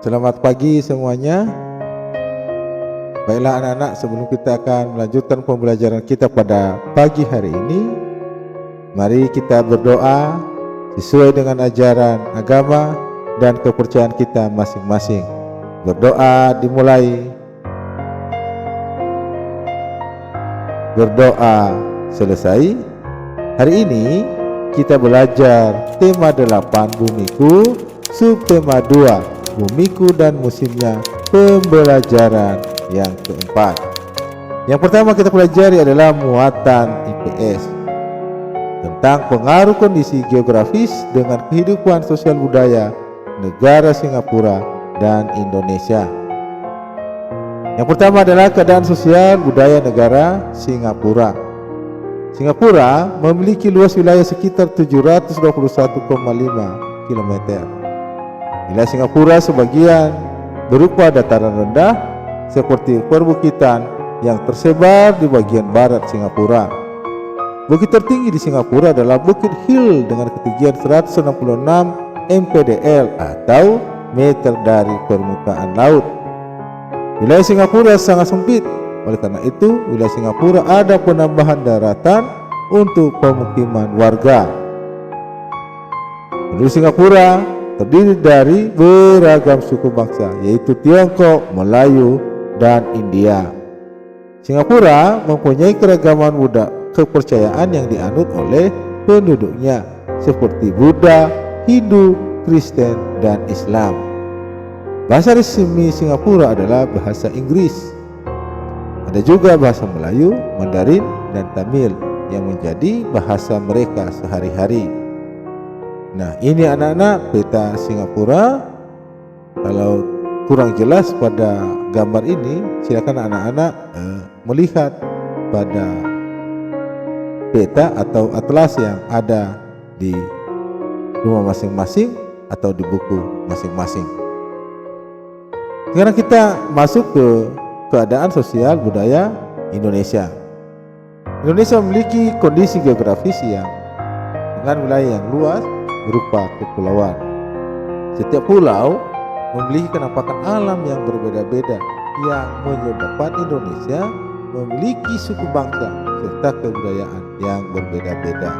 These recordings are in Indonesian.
Selamat pagi semuanya. Baiklah anak-anak, sebelum kita akan melanjutkan pembelajaran kita pada pagi hari ini, mari kita berdoa sesuai dengan ajaran agama dan kepercayaan kita masing-masing. Berdoa dimulai. Berdoa selesai. Hari ini kita belajar tema 8 Bumiku, subtema 2 Bumiku dan musimnya, pembelajaran yang keempat. Yang pertama kita pelajari adalah muatan IPS tentang pengaruh kondisi geografis dengan kehidupan sosial budaya negara Singapura dan Indonesia. Yang pertama adalah keadaan sosial budaya negara Singapura. Singapura memiliki luas wilayah sekitar 721,5 km. Wilayah Singapura sebagian berupa dataran rendah seperti perbukitan yang tersebar di bagian barat Singapura. Bukit tertinggi di Singapura adalah Bukit Hill dengan ketinggian 166 mdpl atau meter dari permukaan laut. Wilayah Singapura sangat sempit, oleh karena itu wilayah Singapura ada penambahan daratan untuk pemukiman warga. Penduduk Singapura terdiri dari beragam suku bangsa, yaitu Tiongkok, Melayu, dan India. Singapura mempunyai keragaman budaya kepercayaan yang dianut oleh penduduknya, seperti Buddha, Hindu, Kristen, dan Islam. Bahasa resmi Singapura adalah bahasa Inggris. Ada juga bahasa Melayu, Mandarin, dan Tamil yang menjadi bahasa mereka sehari-hari. Nah, ini anak-anak peta Singapura. Kalau kurang jelas pada gambar ini, silakan anak-anak melihat pada peta atau atlas yang ada di rumah masing-masing atau di buku masing-masing. Sekarang kita masuk ke keadaan sosial budaya Indonesia. Indonesia memiliki kondisi geografis yang dengan wilayah yang luas berupa kepulauan. Setiap pulau memiliki penampakan alam yang berbeda-beda yang menyebabkan Indonesia memiliki suku bangsa serta kebudayaan yang berbeda-beda.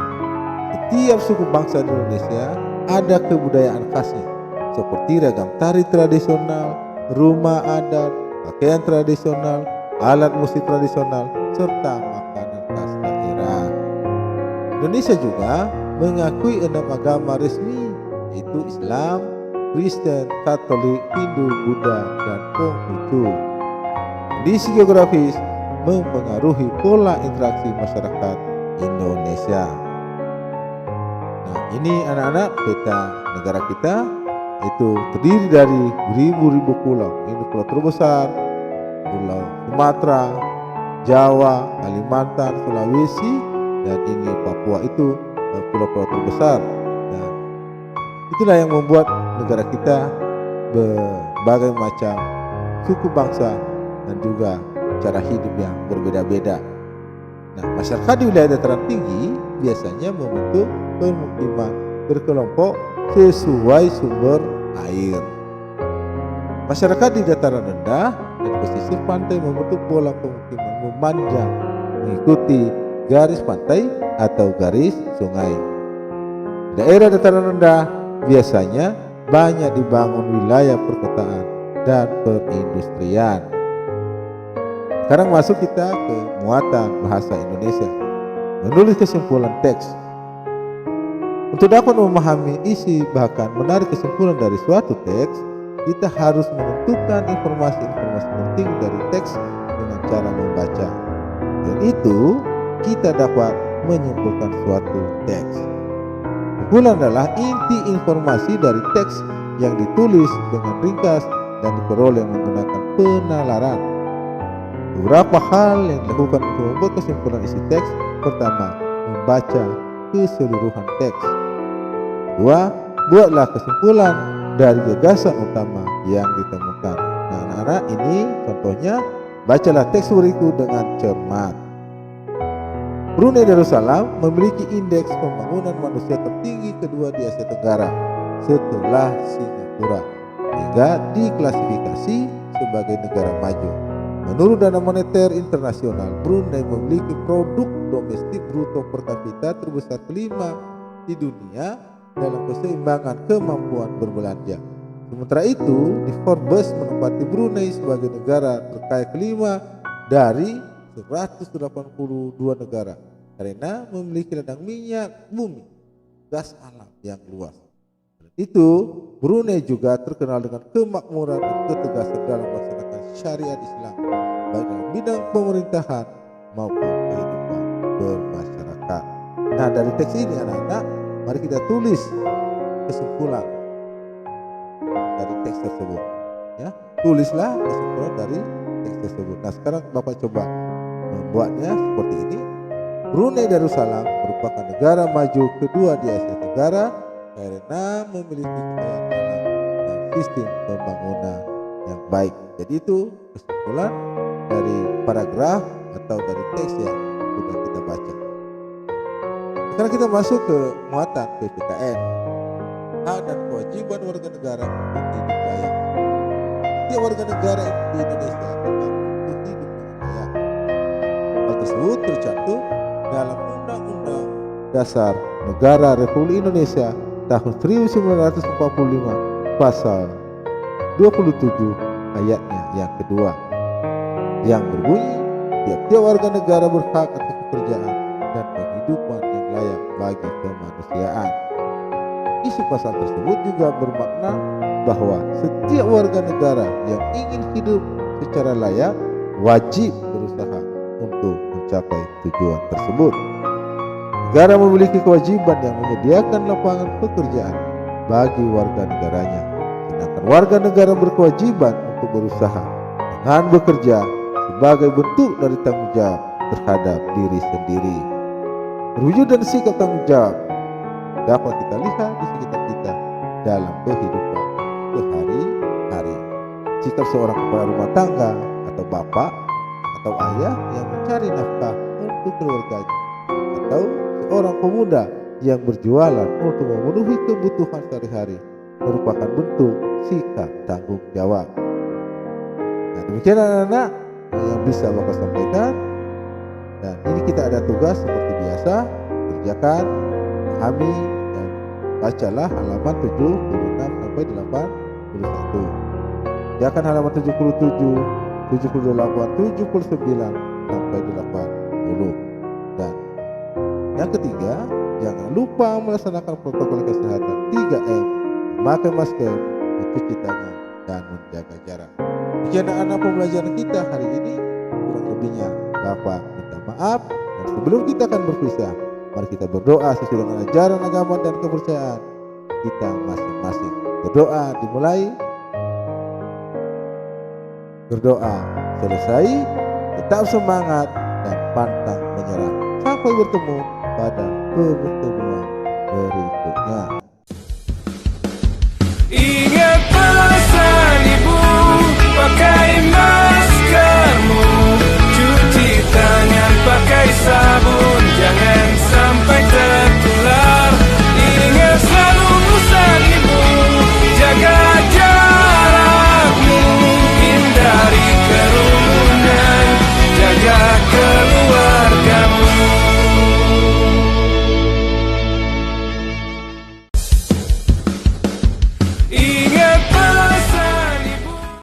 Setiap suku bangsa di Indonesia ada kebudayaan khasnya, seperti ragam tari tradisional, rumah adat, pakaian tradisional, alat musik tradisional, serta makanan khas daerah. Indonesia juga mengakui 6 agama resmi, yaitu Islam, Kristen, Katolik, Hindu, Buddha, dan Konghucu. Kondisi geografis mempengaruhi pola interaksi masyarakat Indonesia. Nah, ini anak-anak peta negara kita, itu terdiri dari ribu-ribu pulau. Ini pulau terbesar, Pulau Sumatera, Jawa, Kalimantan, Sulawesi, dan ini Papua, itu pulau-pulau terbesar. Dan itulah yang membuat negara kita berbagai macam suku bangsa dan juga cara hidup yang berbeda-beda. Nah, masyarakat di wilayah dataran tinggi biasanya membentuk permukiman berkelompok sesuai sumber air. Masyarakat di dataran rendah dan pesisir pantai membentuk pola pemukiman memanjang mengikuti garis pantai atau garis sungai. Daerah dataran rendah biasanya banyak dibangun wilayah perkotaan dan perindustrian. Sekarang masuk kita ke muatan bahasa Indonesia. Menulis kesimpulan teks. Untuk dapat memahami isi bahkan menarik kesimpulan dari suatu teks, kita harus menentukan informasi-informasi penting dari teks dengan cara membaca. Dan itu kita dapat menyimpulkan suatu teks. Kumpulan adalah inti informasi dari teks yang ditulis dengan ringkas dan diperoleh menggunakan penalaran. Beberapa hal yang dilakukan untuk membuat kesimpulan isi teks. Pertama, membaca keseluruhan teks. Kedua, buatlah kesimpulan dari gagasan utama yang ditemukan. Nah, anak-anak, ini contohnya, bacalah teks berikut dengan cermat. Brunei Darussalam memiliki indeks pembangunan manusia tertinggi kedua di Asia Tenggara setelah Singapura. sehingga diklasifikasi sebagai negara maju. Menurut Dana Moneter Internasional, Brunei memiliki produk domestik bruto per kapita terbesar kelima di dunia dalam keseimbangan kemampuan berbelanja. Sementara itu, di Forbes menempati Brunei sebagai negara terkaya kelima dari 182 negara karena memiliki ladang minyak bumi, gas alam yang luas. Itu, Brunei juga terkenal dengan kemakmuran dan ketegasan dalam melaksanakan syariat Islam, baik dalam bidang pemerintahan maupun kehidupan bermasyarakat. Nah, dari teks ini anak-anak, mari kita tulis kesimpulan dari teks tersebut. Ya, tulislah kesimpulan dari teks tersebut. Nah, sekarang Bapak coba membuatnya seperti ini. Brunei Darussalam merupakan negara maju kedua di Asia Tenggara karena memiliki kekayaan alam dan sistem pembangunan yang baik. Jadi itu kesimpulan dari paragraf atau dari teks yang sudah kita baca. Sekarang kita masuk ke muatan PPKN. Hak dan kewajiban warga negara untuk hidup layak. Setiap warga negara di Indonesia berhak untuk hidup dengan layak. Hal tersebut tercantum dalam Undang-Undang Dasar Negara Republik Indonesia tahun 1945 pasal 27 ayatnya yang kedua, yang berbunyi tiap-tiap warga negara berhak atas pekerjaan dan penghidupan yang layak bagi kemanusiaan. Isi pasal tersebut juga bermakna bahwa setiap warga negara yang ingin hidup secara layak wajib berusaha untuk mencapai tujuan tersebut. Negara memiliki kewajiban yang menyediakan lapangan pekerjaan bagi warga negaranya, sedangkan warga negara berkewajiban untuk berusaha dengan bekerja sebagai bentuk dari tanggung jawab terhadap diri sendiri. Perwujudan sikap tanggung jawab dapat kita lihat di sekitar kita dalam kehidupan sehari-hari. Sikap seorang kepala rumah tangga atau bapak atau ayah yang mencari nafkah untuk keluarganya, atau seorang pemuda yang berjualan untuk memenuhi kebutuhan sehari-hari merupakan bentuk sikap tanggung jawab. Nah, demikian anak-anak yang bisa Bapak sampaikan, dan ini kita ada tugas seperti biasa, kerjakan, pahami, dan bacalah halaman 76 sampai 81. Kerjakan halaman 77, 78, 79 sampai 80. Dan yang ketiga, jangan lupa melaksanakan protokol kesehatan 3M, memakai masker, mencuci tangan, dan menjaga jarak. Jika anak-anak pembelajaran kita hari ini kurang lebihnya Bapak minta maaf, dan sebelum kita akan berpisah, mari kita berdoa sesuai dengan ajaran agama dan kepercayaan kita masing-masing. Berdoa dimulai, berdoa selesai, tetap semangat dan pantang menyerah. Sampai bertemu pada pertemuan berikutnya. Ingat pesan ibu, pakai